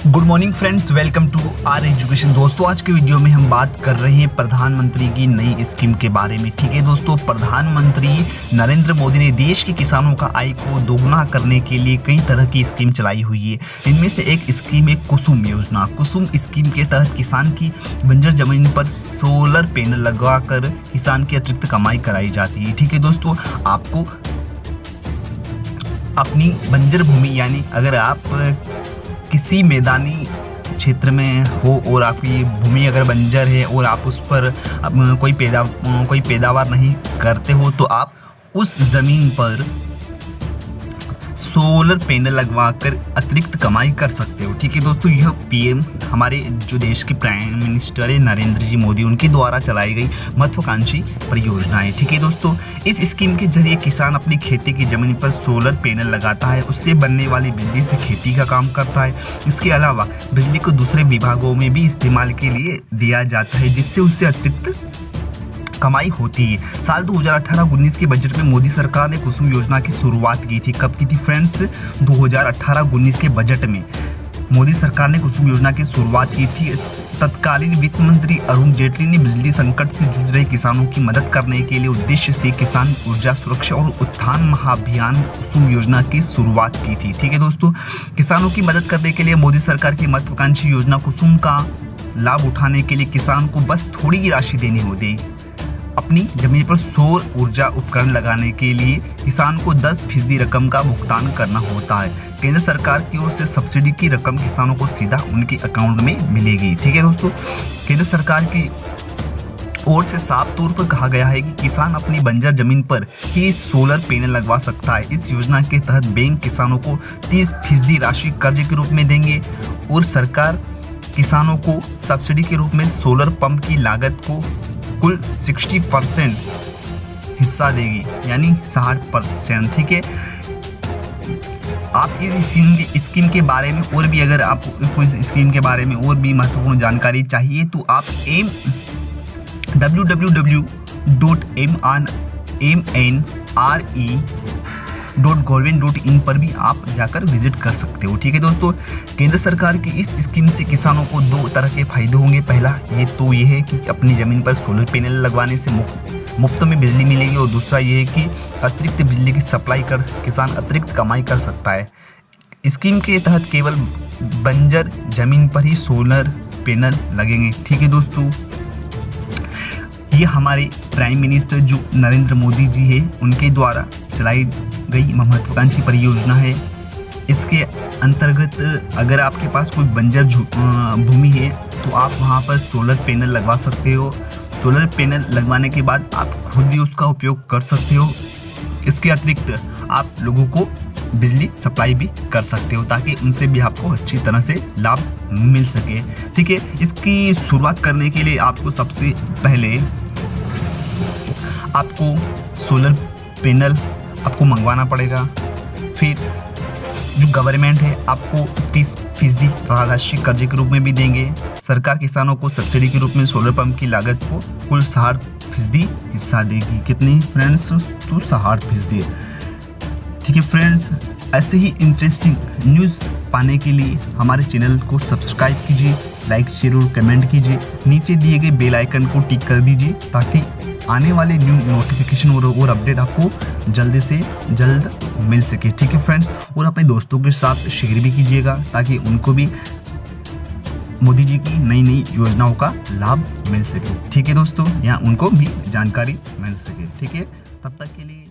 Good morning friends, welcome to our education. दोस्तों, आज के वीडियो में हम बात कर रहे हैं प्रधानमंत्री की नई स्कीम के बारे में। ठीक है दोस्तों, प्रधानमंत्री नरेंद्र मोदी ने देश के किसानों का आय को दोगुना करने के लिए कई तरह की स्कीम चलाई हुई है। इनमें से एक स्कीम है कुसुम योजना। कुसुम स्कीम के तहत किसान की बंजर जमीन पर सोलर पैनल लगवाकर किसान की अतिरिक्त कमाई कराई जाती है। ठीक है दोस्तों, आपको अपनी बंजर भूमि, यानी अगर आप किसी मैदानी क्षेत्र में हो और आपकी भूमि अगर बंजर है और आप उस पर कोई पैदावार नहीं करते हो, तो आप उस ज़मीन पर सोलर पैनल लगवाकर अतिरिक्त कमाई कर सकते हो। ठीक है दोस्तों, यह पीएम हमारे जो देश के प्राइम मिनिस्टर है नरेंद्र जी मोदी, उनके द्वारा चलाई गई महत्वाकांक्षी परियोजना है। ठीक है दोस्तों, इस स्कीम के जरिए किसान अपनी खेती की जमीन पर सोलर पैनल लगाता है, उससे बनने वाली बिजली से खेती का काम करता है। इसके अलावा बिजली को दूसरे विभागों में भी इस्तेमाल के लिए दिया जाता है, जिससे उससे अतिरिक्त कमाई होती है। साल 2018-19 के बजट में मोदी सरकार ने कुसुम योजना की शुरुआत की थी। कब की थी फ्रेंड्स? 2018-19 के बजट में मोदी सरकार ने कुसुम योजना की शुरुआत की थी। तत्कालीन वित्त मंत्री अरुण जेटली ने बिजली संकट से जूझ रहे किसानों की मदद करने के लिए उद्देश्य से किसान ऊर्जा सुरक्षा और उत्थान महाअभियान कुसुम योजना की शुरुआत की थी। ठीक है दोस्तों, किसानों की मदद करने के लिए मोदी सरकार की महत्वाकांक्षी योजना कुसुम का लाभ उठाने के लिए किसान को बस थोड़ी राशि देनी होती है। अपनी जमीन पर सौर ऊर्जा उपकरण लगाने के लिए किसान को 10% रकम का भुगतान करना होता है। केंद्र सरकार की ओर से सब्सिडी की रकम किसानों को सीधा उनके अकाउंट में मिलेगी। ठीक है दोस्तों, केंद्र सरकार की ओर से साफ तौर पर कहा गया है कि किसान अपनी बंजर जमीन पर ही सोलर पैनल लगवा सकता है। इस योजना के तहत बैंक किसानों को 30% राशि कर्ज के रूप में देंगे और सरकार किसानों को सब्सिडी के रूप में सोलर पंप की लागत को कुल 60% हिस्सा देगी, यानी 60%। ठीक है, आप इस स्कीम के बारे में और भी, अगर आपको इस स्कीम के बारे में और भी महत्वपूर्ण जानकारी चाहिए तो आप www.mnre.gov.in पर भी आप जाकर विजिट कर सकते हो। ठीक है दोस्तों, केंद्र सरकार की इस स्कीम से किसानों को दो तरह के फायदे होंगे। पहला ये है कि अपनी ज़मीन पर सोलर पैनल लगवाने से मुफ्त में बिजली मिलेगी, और दूसरा ये है कि अतिरिक्त बिजली की सप्लाई कर किसान अतिरिक्त कमाई कर सकता है। स्कीम के तहत केवल बंजर जमीन पर ही सोलर पैनल लगेंगे। ठीक है दोस्तों, ये हमारे प्राइम मिनिस्टर जो नरेंद्र मोदी जी है, उनके द्वारा चलाई गई महत्वाकांक्षी परियोजना है। इसके अंतर्गत अगर आपके पास कोई बंजर भूमि है तो आप वहां पर सोलर पैनल लगवा सकते हो। सोलर पैनल लगवाने के बाद आप खुद भी उसका उपयोग कर सकते हो। इसके अतिरिक्त आप लोगों को बिजली सप्लाई भी कर सकते हो, ताकि उनसे भी आपको अच्छी तरह से लाभ मिल सके। ठीक है, इसकी शुरुआत करने के लिए आपको सबसे पहले आपको सोलर पैनल आपको मंगवाना पड़ेगा। फिर जो गवर्नमेंट है आपको 30% राशि कर्जे के रूप में भी देंगे। सरकार किसानों को सब्सिडी के रूप में सोलर पंप की लागत को कुल 60% हिस्सा देगी। कितनी फ्रेंड्स? तो 60%। ठीक है फ्रेंड्स, ऐसे ही इंटरेस्टिंग न्यूज़ पाने के लिए हमारे चैनल को सब्सक्राइब कीजिए, लाइक शेयर और कमेंट कीजिए। नीचे दिए गए बेल आइकन को टिक कर दीजिए, ताकि आने वाले न्यू नोटिफिकेशन और अपडेट आपको जल्द से जल्द मिल सके। ठीक है फ्रेंड्स, और अपने दोस्तों के साथ शेयर भी कीजिएगा, ताकि उनको भी मोदी जी की नई नई योजनाओं का लाभ मिल सके। ठीक है दोस्तों, यहाँ उनको भी जानकारी मिल सके। ठीक है, तब तक के लिए